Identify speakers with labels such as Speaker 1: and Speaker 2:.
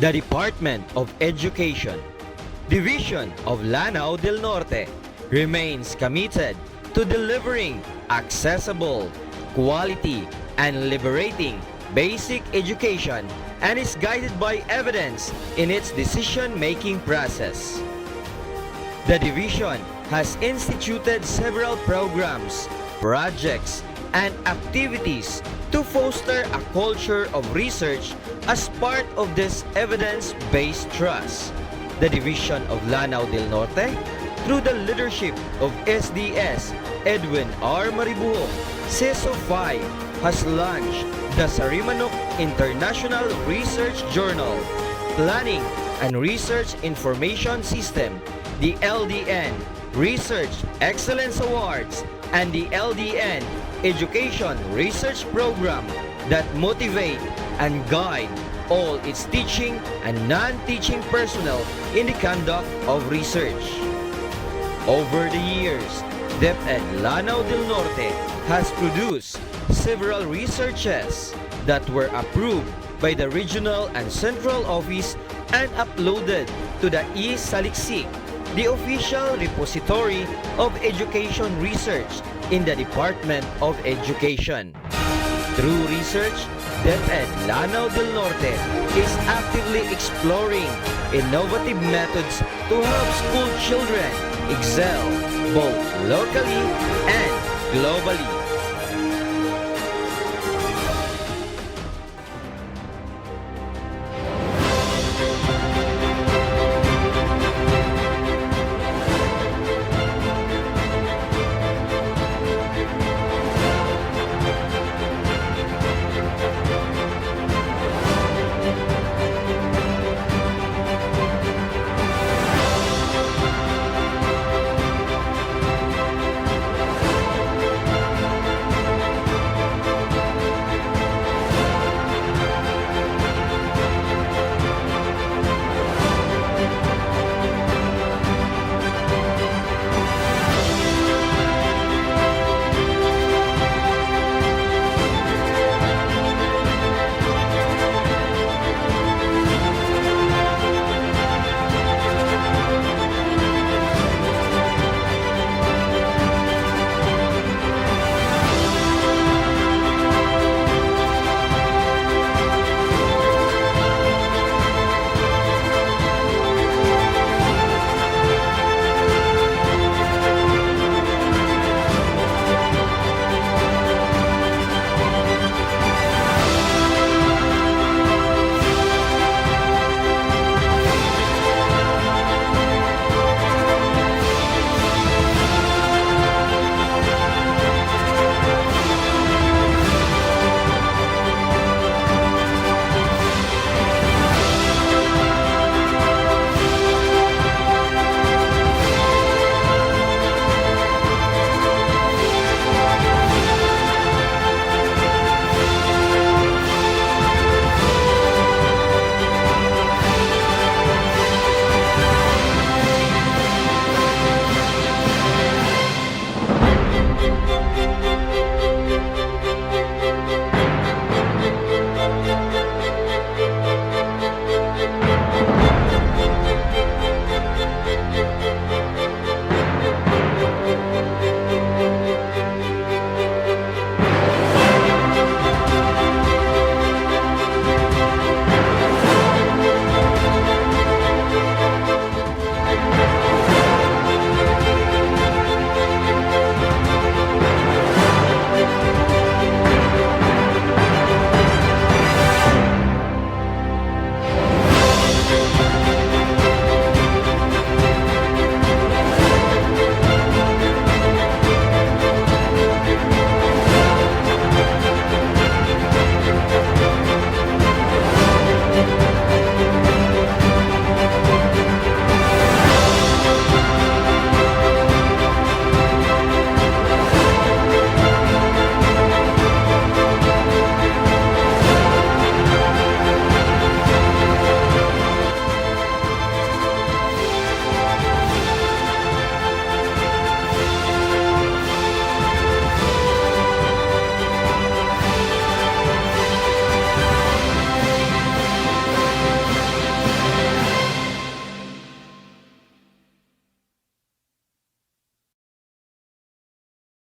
Speaker 1: The Department of Education, Division of Lanao del Norte, remains committed to delivering accessible, quality, and liberating basic education and is guided by evidence in its decision-making process. The division has instituted several programs, projects, and activities to foster a culture of research as part of this evidence-based trust. The Division of Lanao del Norte, through the leadership of SDS Edwin R. Maribuhok, CESO 5, has launched the Sarimanok International Research Journal, Planning and Research Information System, the LDN Research Excellence Awards, and the LDN Education Research Program that motivate and guide all its teaching and non-teaching personnel in the conduct of research. Over the years, DepEd Lanao del Norte has produced several researches that were approved by the Regional and Central Office and uploaded to the eSaliksik, the official repository of education research in the Department of Education. Through research, DepEd Lanao del Norte is actively exploring innovative methods to help school children excel both locally and globally.